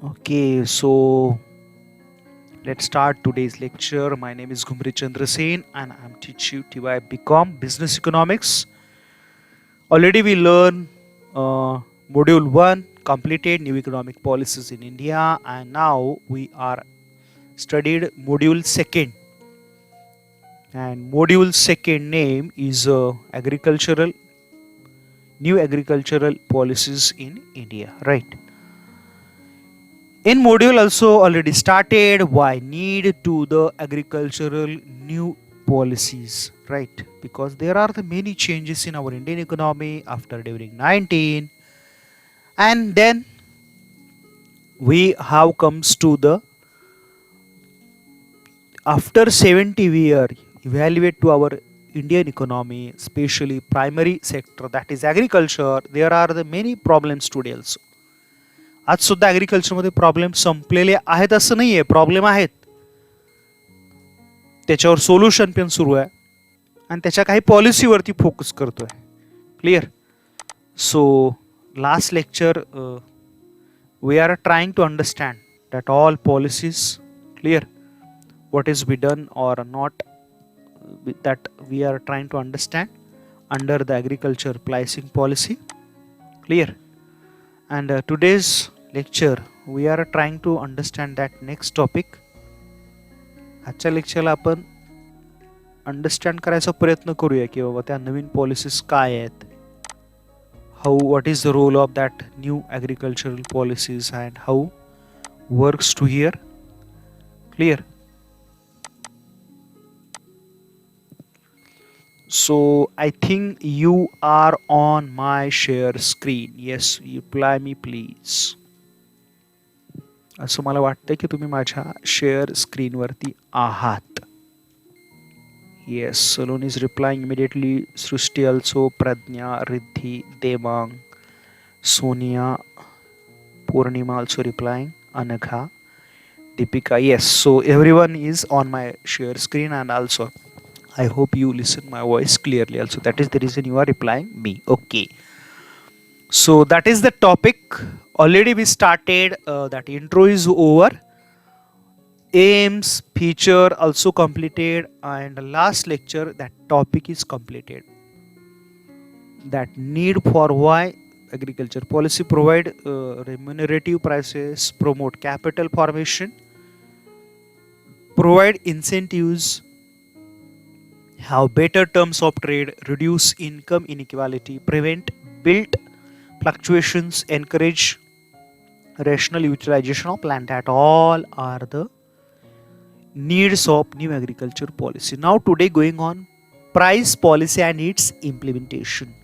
Okay, so let's start today's lecture. My name is Gumri Chandra Sen and I'm teaching TY BCom Business Economics. Already we learned module 1 completed new economic policies in India, and now we are studied module 2nd, and module 2nd name is agricultural new agricultural policies in India, right? In module also already started why need to the agricultural new policies, right? Because there are the many changes in our Indian economy after during 19, and then we have comes to the after 70 we are evaluate to our Indian economy, especially primary sector, that is agriculture. There are the many problems today also. आज सुद्धा ॲग्रिकल्चरमध्ये problem संपलेले आहेत असं नाही आहे, problem आहेत, त्याच्यावर solution पण सुरू आहे आणि त्याच्या काही पॉलिसीवरती फोकस करतोय. Clear. So last lecture we are trying to understand that all policies clear what is be done or not, that we are trying to understand under the agriculture pricing policy. Clear. And today's lecture we are trying to understand that next topic. आजच्या लेक्चरला आपण understand करायचा प्रयत्न करूया की बाबा त्या नवीन policies काय आहेत, how what is the role of that new agricultural policies and how works to here. Clear. So I think you are on my share screen. Yes, reply me please. असं मला वाटतं की तुम्ही माझ्या शेअर स्क्रीनवरती आहात. Yes, Salon is replying immediately. Srushti also, Pradnya, Riddhi, Devang, Sonia, Purnima also replying, Anagha, Deepika. Yes, so everyone is on my share screen, and also I hope you listen my voice clearly also. That is the reason you are replying me. Okay. So that is the topic. Already we started. That intro is over. Aims, feature also completed, and last lecture that topic is completed. That need for why agriculture policy provide remunerative prices, promote capital formation, provide incentives, have better terms of trade, reduce income inequality, prevent built fluctuations, encourage rational utilization of land. That all are the needs of new agriculture policy. Now today going on price policy and its implementation.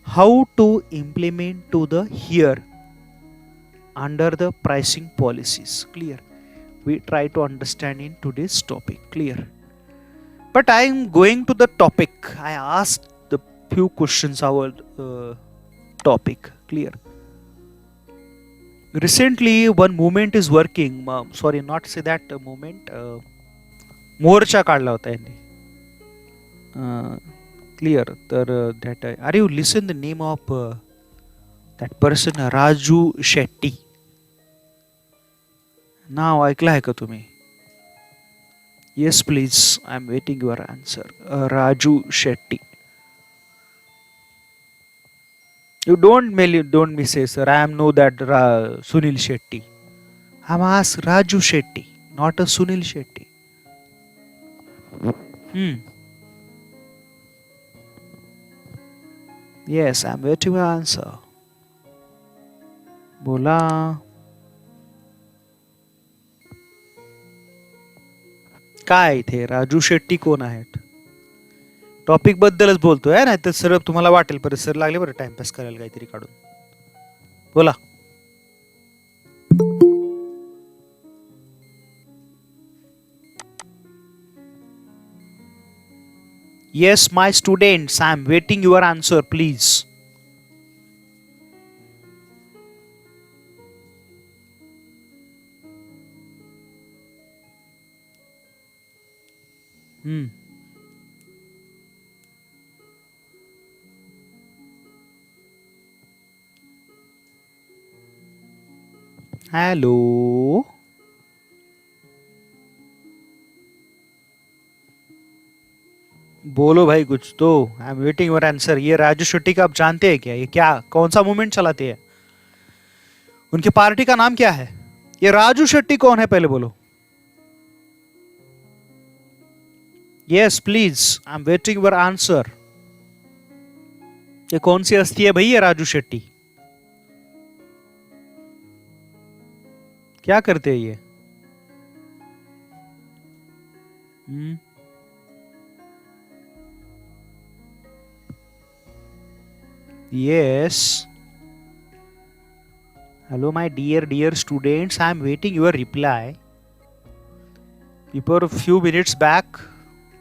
How to implement to the here under the pricing policies. Clear. We try to understand in today's topic. Clear. But I am going to the topic. I asked the few questions our topic. Clear. Recently one movement is working. Sorry, not say that movement. मोर्चा काढला होता यांनी. Clear. तर that are you listen the name of that person Raju Shetty. नाव ऐकलं आहे का तुम्ही? Yes please, I am waiting your answer. Raju Shetty. You don't me say, sir. I am know that Sunil Shetty. I am ask Raju Shetty, not a Sunil Shetty. Yes, I am waiting for answer. बोला. काय इथे राजू शेट्टी कोण आहेत? Topic बद्दलच बोलतोय, नाही तर sir तुम्हाला वाटेल परत सर लागले बरं टाइमपास करायला काहीतरी काढून. बोला. Yes, my students, I am waiting your answer, please. Hello, बोलो भाई कुछ तो। I am waiting your answer. ये राजू शेट्टी का आप जानते हैं क्या? ये क्या कौन सा मूवमेंट चलाते हैं? उनकी पार्टी का नाम क्या है? ये राजू शेट्टी कौन है पहले बोलो। Yes please, I am waiting your answer. ये कौन सी हस्ती है भाई ये राजू शेट्टी? क्या करते हैं ये? Yes, hello my dear students, I am waiting your reply. Before a few minutes back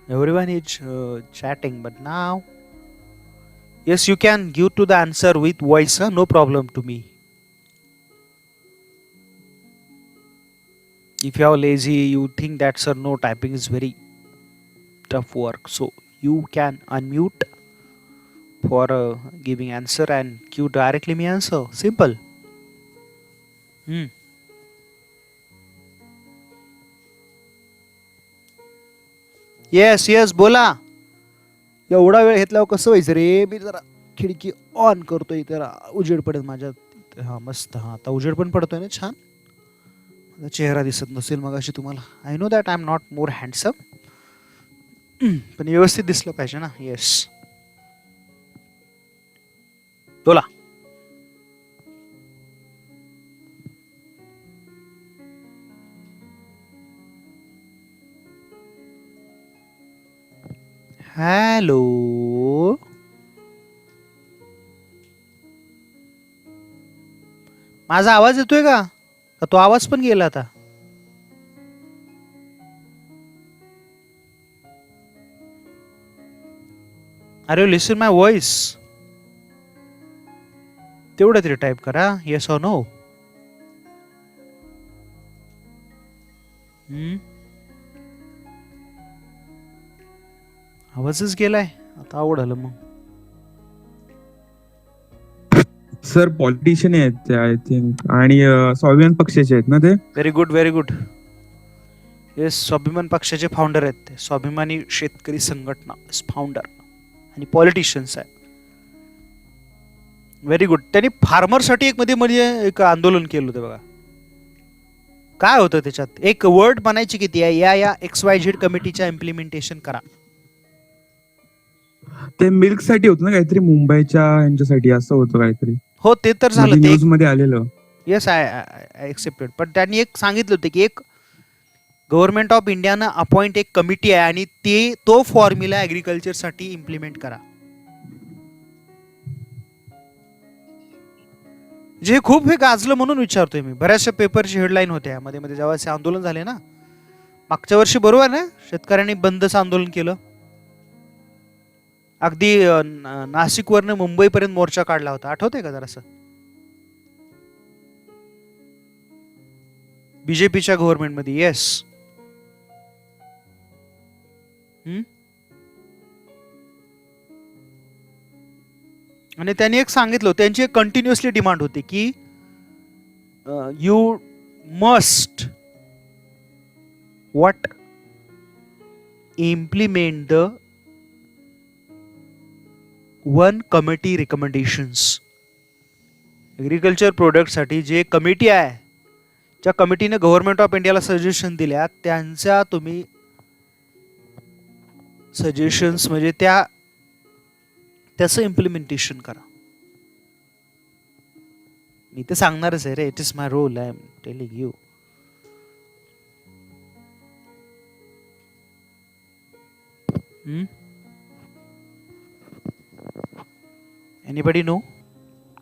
everyone is chatting, but now yes, you can give to the answer with voice, huh? No problem to me. If you are lazy, you think that sir no, typing is very tough work, so you can unmute for giving answer and give directly me answer. Simple. Yes yes बोला. एवढा वेळ घेतल्यावर कसं व्हायचं रे? मी जरा खिडकी on करतोय, तर उजेड पडेल माझ्या. हा मस्त. हा आता उजेड पण पडतोय ना छान. माझा चेहरा दिसत नसेल मग अशी तुम्हाला. I know that I am not more handsome, पण व्यवस्थित दिसलं पाहिजे ना. येस बोला. हॅलो, माझा आवाज येतोय का? का तो आवाज पण गेला आता? Are you listen my voice? तेवढं तरी टाईप करा, येस ऑर नो. आवाजच गेलाय आता, आवड आलं मग. सर पॉलिटिशियन आहेत ते आय थिंक, आणि स्वाभिमान पक्षाचे आहेत ना ते. Very good very good. Yes, स्वाभिमान पक्षाचे फाउंडर आहेत ते. स्वाभिमानी शेतकरी संघटना फाउंडर आणि पॉलिटिशियन्स आहे. Very good. त्यांनी फार्मरसाठी एक मध्ये म्हणजे एक आंदोलन केलं होतं बघा. काय होतं त्याच्यात? एक वर्ड बनायची किती आहे? या XYZ कमिटीच्या इम्प्लिमेंटेशन करा. ते मिल्क साठी होतं ना काहीतरी, मुंबईच्या यांच्यासाठी असं होतं काहीतरी. हो ते तर झालं, ते न्यूज मध्ये आलेलं. Yes I accepted. पण त्यांनी एक सांगितलं होतं की एक गव्हर्नमेंट ऑफ इंडियानं अपॉइंट एक कमिटी आहे आणि तो फॉर्म्युला ऍग्रिकल्चर साठी इम्प्लिमेंट करा. जे खूप हे गाजलं म्हणून विचारतोय मी. बऱ्याचशा पेपरची हेडलाईन होत्या मध्ये मध्ये जेव्हा असे आंदोलन झाले ना मागच्या वर्षी, बरोबर ना? शेतकऱ्यांनी बंदचं आंदोलन केलं. अगदी नाशिकवरनं मुंबईपर्यंत मोर्चा काढला होता, आठवतंय का जरासं? बीजेपीच्या गव्हर्नमेंटमध्ये. येस. आणि त्यांनी एक सांगितलं, त्यांची एक कंटिन्युअसली डिमांड होती की you must what implement the one committee recommendations. Agriculture प्रोडक्टसाठी जे कमिटी आहे, ज्या कमिटीने गव्हर्नमेंट ऑफ इंडियाला सजेशन दिल्या, त्यांच्या तुम्ही सजेशन्स म्हणजे त्याचं इम्प्लिमेंटेशन करा. मी ते सांगणारच आहे रे. It is my role, I am telling you. Anybody know?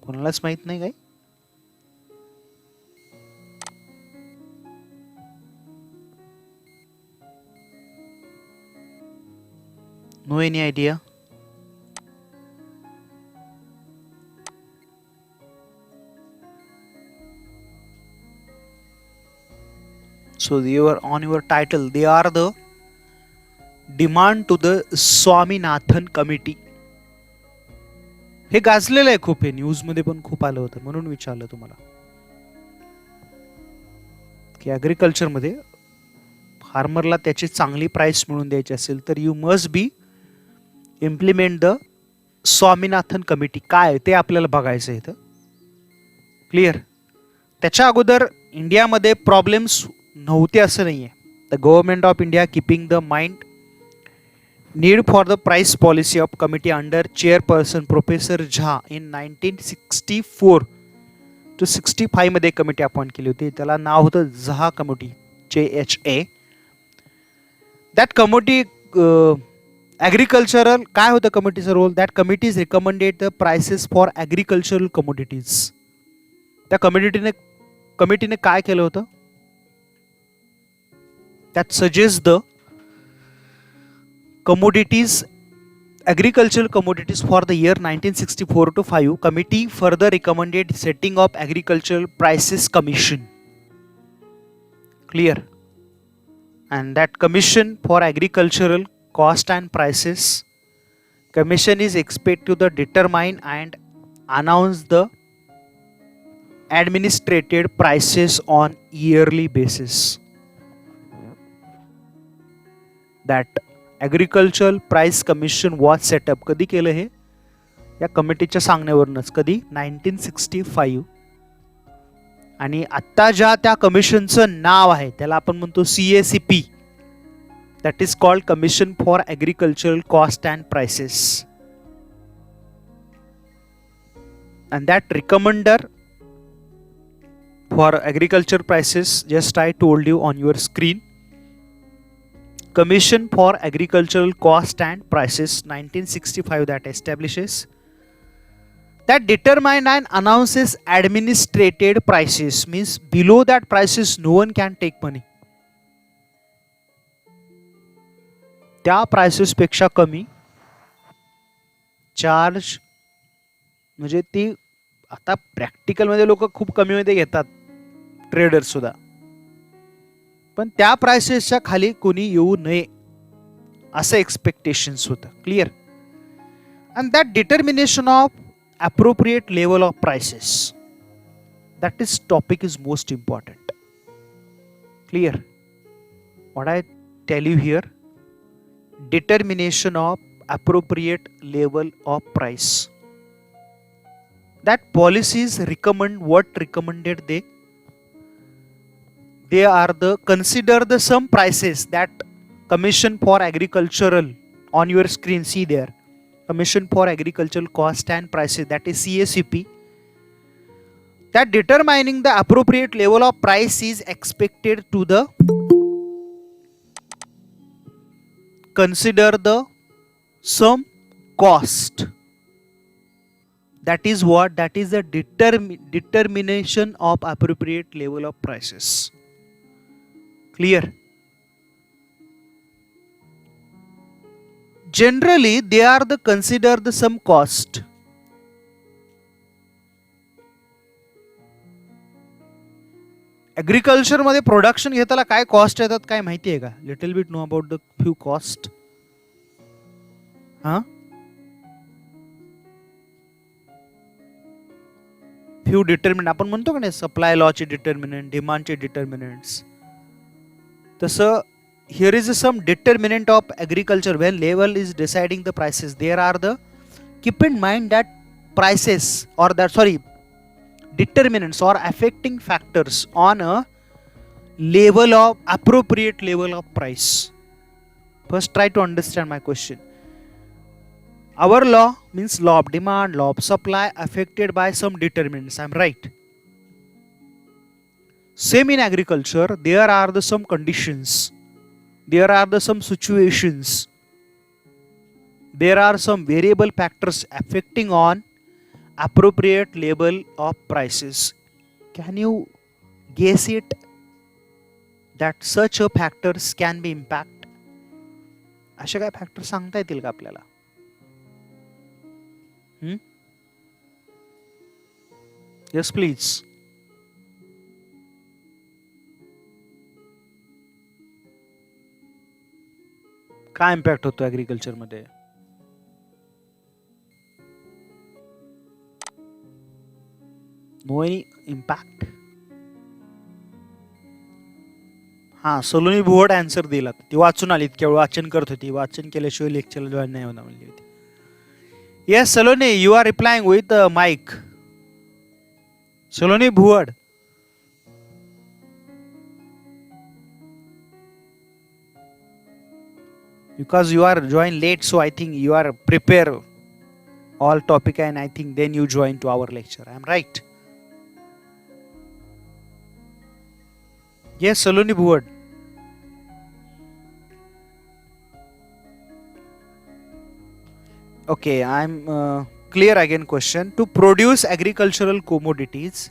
कोणालाच माहित नाही काय? No any idea? So they were on your title. They are the demand to the Swaminathan committee. हे गाजलेलं आहे खूप, हे न्यूज मध्ये पण खूप आलं होतं म्हणून विचारलं तुम्हाला. की ॲग्रिकल्चरमध्ये फार्मरला त्याची चांगली प्राईस मिळवून द्यायची असेल तर you must be implement the Swaminathan committee. काय ते आपल्याला बघायचं इथं. क्लिअर. त्याच्या अगोदर इंडियामध्ये प्रॉब्लेम्स नव्हते असं नाही आहे. The government of India keeping the mind need for the price policy of committee under chairperson professor Jha in 1964 to 65 मध्ये कमिटी अपॉइंट केली होती. त्याला नाव होतं Jha committee, JHA. That committee agricultural काय होतं कमिटीचं role. That committees recommended the prices for agricultural commodities. त्या कमिटीने काय केलं होतं. That suggest the commodities agricultural commodities for the year 1964 to 5. Committee further recommended setting up agricultural prices commission. Clear. And that commission for agricultural cost and prices commission is expected to determine and announce the administrated prices on yearly basis. That agricultural price commission was setup. कधी केलं हे. या कमिटीच्या सांगण्यावरूनच. कधी. 1965. आणि आत्ता ज्या त्या कमिशनचं नाव आहे त्याला आपण म्हणतो CACP. That is called commission for agricultural cost and prices. And that recommender for agriculture prices just I told you on your screen. Commission for Agricultural Cost and Prices 1965 that establishes that determine and announces administrated prices, means below that prices no one can take money. त्या prices पेक्षा कमी charge म्हणजे ती आता practical मध्ये लोक खूप कमी मध्ये घेतात, ट्रेडर्स सुद्धा. पण त्या प्राइसेसच्या खाली कोणी येऊ नये असं एक्सपेक्टेशन्स होतं. Clear. And that determination of appropriate level of prices, that is topic is most important. Clear. What I tell you here. Determination of appropriate level of price. That policies recommend what recommended they are the consider the some prices that commission for agricultural on your screen, see there, commission for agricultural cost and prices, that is CACP, that determining the appropriate level of price is expected to the consider the some cost. That is what, that is the determination of appropriate level of prices. Clear. Generally they are the consider the some cost. Agriculture मध्ये production घेताना काय cost येतात काय माहिती आहे का. Little bit know about the few cost. हा few determinant आपण म्हणतो का नाही, सप्लाय लॉचे डिटर्मिनंट, डिमांडचे डिटर्मिनंट्स. तसं here is some determinant of agriculture when level is deciding the prices. There are the, keep in mind that prices or that determinants or affecting factors on a level of appropriate level of price. First try to understand my question. Our law means law of demand, law of supply affected by some determinants. I'm right. Same in agriculture, there are the some conditions, there are the some situations, there are some variable factors affecting on appropriate level of prices. Can you guess it that such a factors can be impact? असे काय factor सांगता येतील का आपल्याला. Yes please. काय impact होतो agriculture मध्ये. No any impact. हां, सलोनी भुवड आन्सर दिला. ती वाचून आली, इतक्या वेळ वाचन करत होती. वाचन केल्याशिवाय लेक्चरला जॉईन नाही होणार म्हणली होती. Yes Saloni, you are replying with mic. Saloni Bhuvad. Because you are joined late, so I think you are prepare all topic and I think then you join to our lecture. I am right? Yes, Saloni Bhuvad. Okay, I am clear again question. To produce agricultural commodities,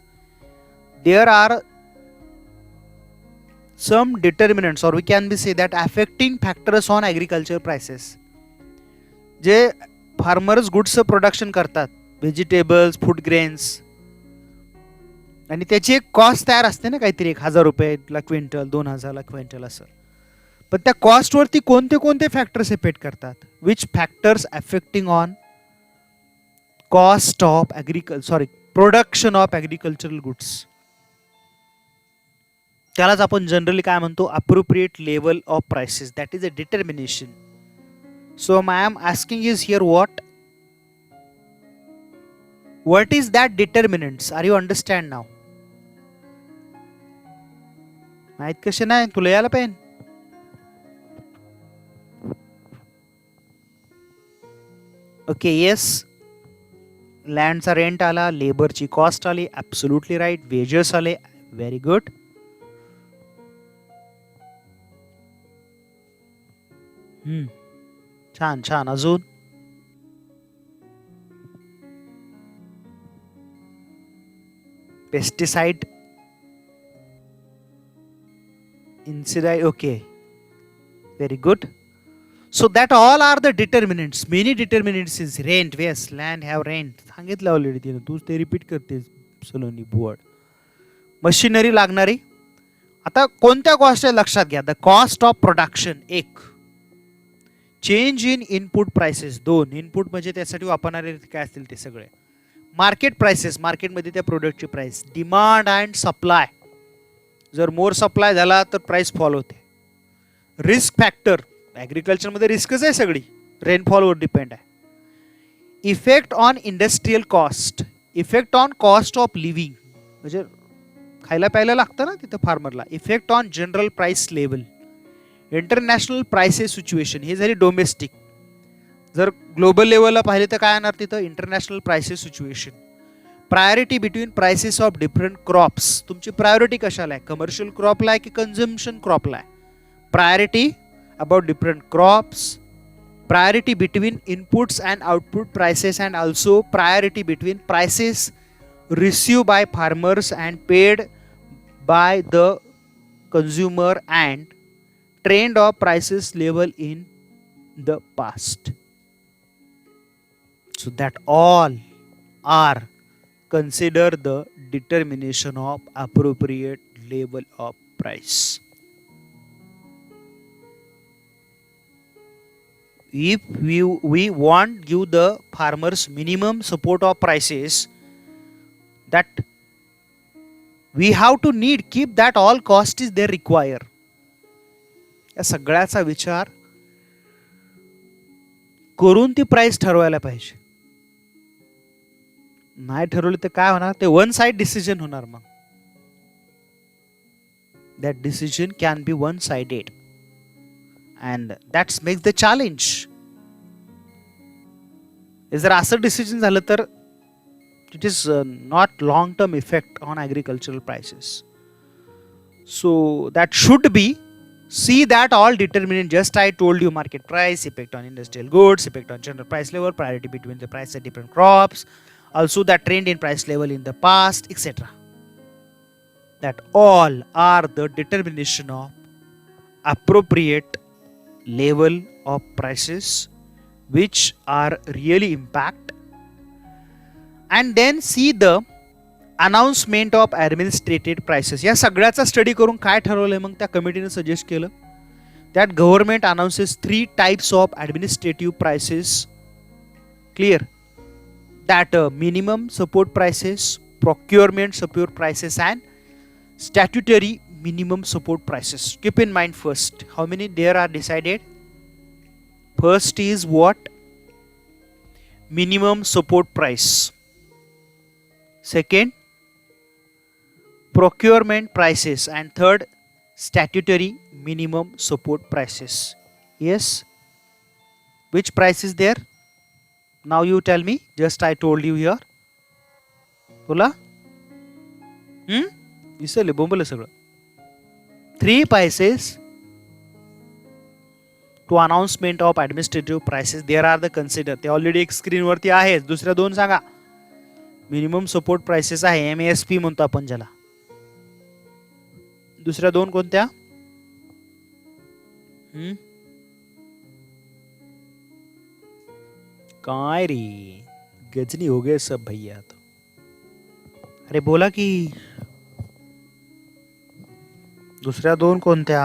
there are some determinants or we can be say that affecting factors on agriculture prices. जे farmers गुड्सचं production करतात, vegetables, food grains, आणि त्याची एक cost तयार असते ना, काहीतरी 1,000 रुपयाला क्विंटल, 2,000ला क्विंटल असं. पण त्या कॉस्टवरती कोणते कोणते फॅक्टर्स इफेक्ट करतात? Which factors affecting on cost of production of agricultural goods. त्यालाच आपण जनरली काय म्हणतो? Appropriate level of prices. That is a determination. So I am asking is here what is that determinants? Are you understand now? माहित कसे नाही? तुला यायला पाहिजे. Okay, yes. लँडचा रेंट आला, लेबरची कॉस्ट आली, ॲब्सोल्युटली राईट. वेजेस आले, व्हेरी गुड. छान छान. अजून pesticide, insecticide. Okay, very good. So that all are the determinants. Many determinants is rent. Yes, land have rent. सांगितलं ऑलरेडी तिने. तूच ते रिपीट करते सलोनी भुवड. मशिनरी लागणारी. आता कोणत्या कॉस्ट आहे लक्षात घ्या. The cost of production 1. Change in input prices 2. Input म्हणजे त्यासाठी वापरणारे काय असतील ते सगळे. मार्केट प्राइसेस, मार्केटमध्ये त्या प्रोडक्टची प्राइस. Demand and supply. जर मोर सप्लाय झाला तर प्राइस फॉल होते. रिस्क फॅक्टर, ॲग्रिकल्चरमध्ये रिस्कच आहे सगळी, रेनफॉलवर डिपेंड आहे. Effect on industrial cost, effect on cost of living, म्हणजे खायला प्यायला लागतं ना तिथं फार्मरला. Effect on general price level. International prices situation, हे झाली डोमेस्टिक. जर ग्लोबल लेवलला पाहिले तर काय येणार तिथं? International prices situation. Priority between prices of different crops. तुमची प्रायोरिटी कशाला आहे? कमर्शियल क्रॉपला आहे की कन्झम्पशन क्रॉपला आहे? Priority about different crops, priority between inputs and output prices, and also priority between prices received by farmers and paid by the consumer, and trend of prices level in the past. So that all are consider the determination of appropriate level of price. If we want give the farmers minimum support of prices, that we have to need keep that all cost is there require. या सगळ्याचा विचार करून ती price ठरवायला पाहिजे. नाही ठरवली तर काय होणार? ते वन साइड डिसिजन होणार. मग that decision can be one sided, and that makes the challenge. जर असं डिसिजन झालं तर it is not long term effect on agricultural prices. So that should be see that all determinant just I told you: market price, effect on industrial goods, effect on general price level, priority between the price of different crops, also the trend in price level in the past, etc. That all are the determination of appropriate level of prices which are really impact. And then see the announcement of administrated prices. या सगळ्याचा study करून काय ठरवलंय मग त्या कमिटीने suggest केलं? That government announces 3 types of administrative prices. Clear? That minimum support prices, procurement support prices, and statutory minimum support prices. Keep in mind first, how many there are decided? First is what? Minimum support price. Second, procurement prices. And third, statutory minimum support prices. Yes? Which price is there? Now you tell me. Just I told you here. बोला? विसरले बोंबलं सगळं. 3 prices to announcement of administrative prices. There are the consider. ते already एक screen वरती आहे. दुसऱ्या 2 सांगा. Minimum support prices आहे, MASP म्हणतो आपण ज्याला. दुसऱ्या 2 कोणत्या? काय रे, गजनी हो गए सब भैया. तो अरे बोला की दुसऱ्या 2 कोणत्या?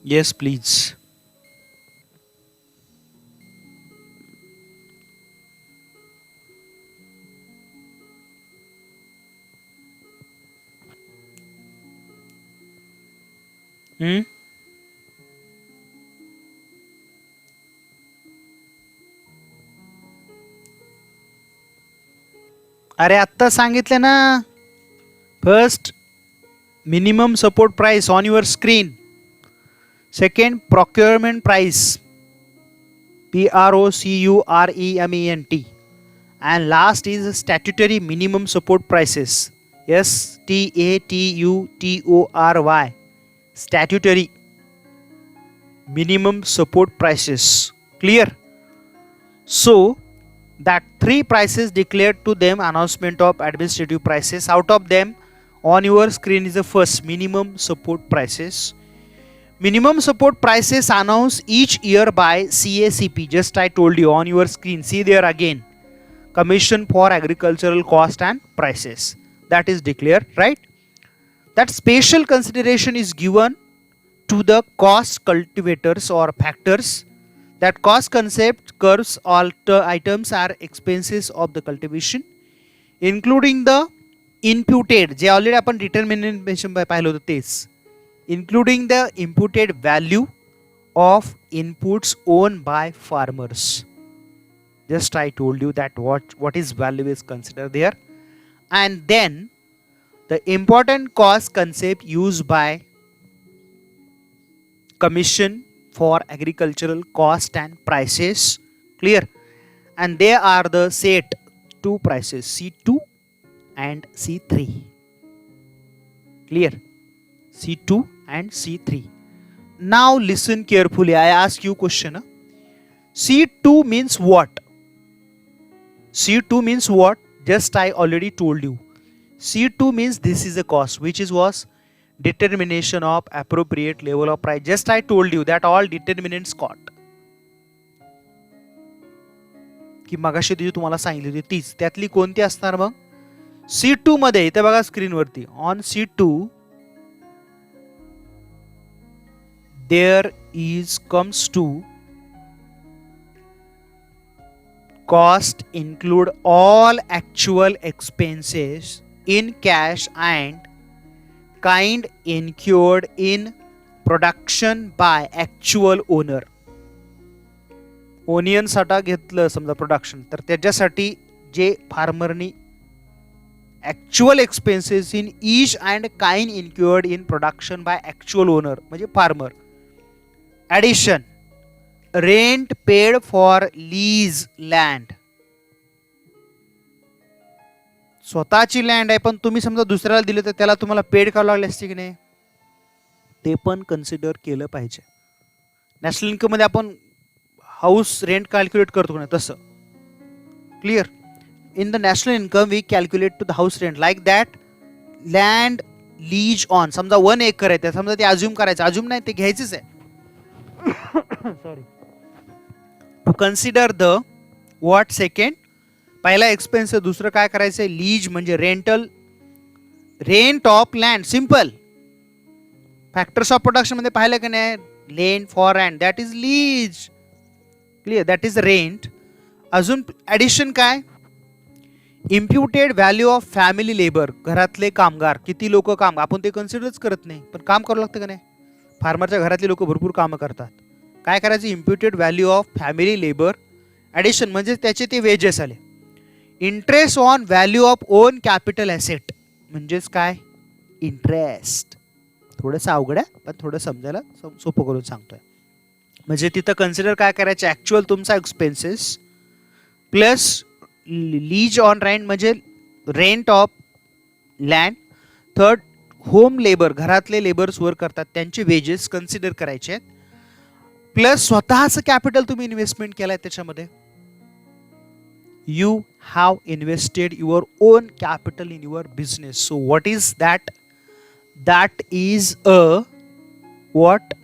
Yes, please. अरे आत्ता सांगितलं ना. First, minimum support price on your screen. Second, procurement price, PROCUREMENT. And last is statutory minimum support prices, STATUTORY, statutory minimum support prices. Clear? So that 3 prices declared to them announcement of administrative prices. Out of them, on your screen is the first, minimum support prices. Minimum support prices announced each year by CACP. Just I told you on your screen. See there again. Commission for Agricultural Cost and Prices. That is declared, right? That special consideration is given to the cost cultivators or factors. That cost concept curves all items are expenses of the cultivation, including the imputed, J already आपण determination पाहिलं होतं तेच, including the imputed value of inputs owned by farmers. Just I told you that what is value is considered there. And then the important cost concept used by Commission for Agricultural Cost and Prices. Clear? And they are the set 2 prices, C2 and C3. Clear? C2 and C3. Now listen carefully. I ask you question. C2 means what? C2 means what? Just I already told you. C2 means this is a cost, which is was determination of appropriate level of price. Just I told you that all determinants caught. की मगाशी ती तुम्हाला सांगितली होती तीच, त्यातली कोणती असणार मग? C2 मध्ये इथे बघा स्क्रीन वरती, on C2 there is comes to cost include all actual expenses in cash and kind incurred in production by actual owner. Onion साठा घेतलं समजा प्रोडक्शन, तर त्याच्यासाठी जे फार्मरनी actual expenses in each and kind incurred in production by actual owner म्हणजे farmer. Addition, rent paid for lease land. स्वतःची land आहे पण तुम्ही समजा दुसऱ्याला दिले तर त्याला तुम्हाला पेड करावं लागले असते की नाही, ते पण कन्सिडर केलं पाहिजे. नॅशनल इन्कम मध्ये आपण हाऊस रेंट कॅल्क्युलेट करतो ना तसं. Clear? In the national income we calculate to the house rent like that land lease on. समजा 1 एकर आहे, त्या समजा ते अज्युम करायचं, अज्युम नाही ते घ्यायचंच आहे. Sorry. To consider the what second, पहिला एक्सपेन्स, दुसरं काय करायचंय लीज म्हणजे rental, rent of land. Simple. Factors of production मध्ये पाहिलं की नाही, lane for rent that is lease. Clear, that is rent. अजून ॲडिशन काय, imputed value of family labour, घरातले कामगार, किती लोक काम, आपण ते कन्सिडरच करत नाही, पण काम करावं लागतं का नाही. फार्मरच्या घरातले लोक भरपूर कामं करतात. काय करायचं, imputed value of family labour addition म्हणजे त्याचे ते वेजेस आले. Interest on value of own capital asset म्हणजेच काय, इंटरेस्ट. थोडंसं अवघड आहे पण थोडं समजायला सोपं करून सांगतोय. म्हणजे तिथं कन्सिडर काय करायचं, ॲक्च्युअल तुमचा expenses plus lease on rent म्हणजे rent of land. Third, home labour, घरातले लेबर्स वर्क करतात त्यांचे वेजेस कन्सिडर करायचे आहेत. प्लस स्वतःचं कॅपिटल तुम्ही इन्व्हेस्टमेंट केलाय त्याच्यामध्ये. You have invested your own capital in your business. So what is that, that is a what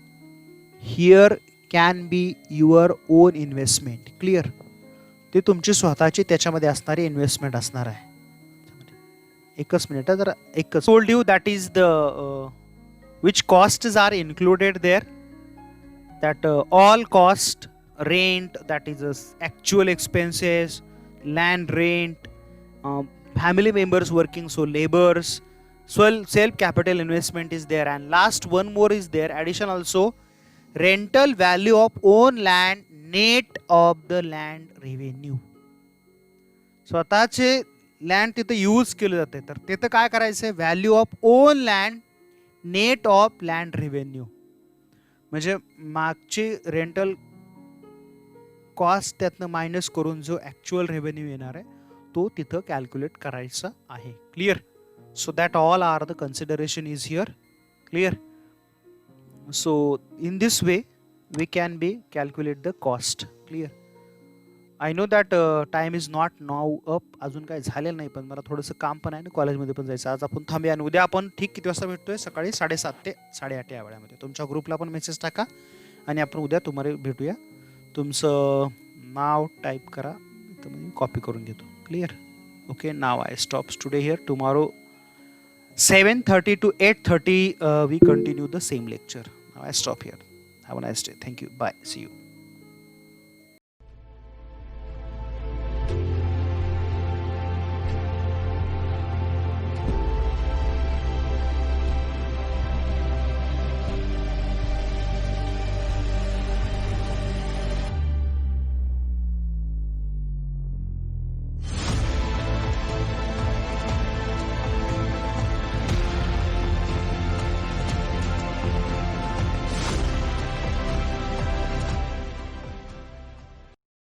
here can be your own investment. Clear, ते तुमची स्वतःची त्याच्यामध्ये असणारी इन्व्हेस्टमेंट असणार आहे. एकच मिनिट जरा एकच told you that is the which costs are included there, that all cost, rent that is actual expenses, land rent, family members working so labours, self capital investment is there, and last one more is there addition also, rental value of own land net of the land revenue. स्वतःचे land तिथं use केलं जाते तर तिथं काय करायचं, value of own land net of land revenue म्हणजे मागची रेंटल कॉस्ट त्यातनं मायनस करून जो ॲक्च्युअल रेव्हेन्यू येणार आहे तो तिथं कॅल्क्युलेट करायचा आहे. Clear, so that all are the consideration is here. Clear, so in this way we can be calculate the cost. Clear, I know that time is not now up, अजून काय झालेलं नाही पण मला थोडंसं काम पण आहे ना कॉलेजमध्ये पण जायचं. आज आपण थांबूया आणि उद्या आपण ठीक किती वाजता भेटतोय, सकाळी 7:30 ते 8:30 या वेळामध्ये. तुमच्या ग्रुपला पण मेसेज टाका आणि आपण उद्या तुम्हाला भेटूया. तुमचं नाव टाईप करा, तर मी कॉपी करून घेतो. Clear, okay. Now I stops today here. Tomorrow 7:30 to 8:30 we continue the same lecture. Now I stop here. Have a nice day. Thank you. Bye. See you.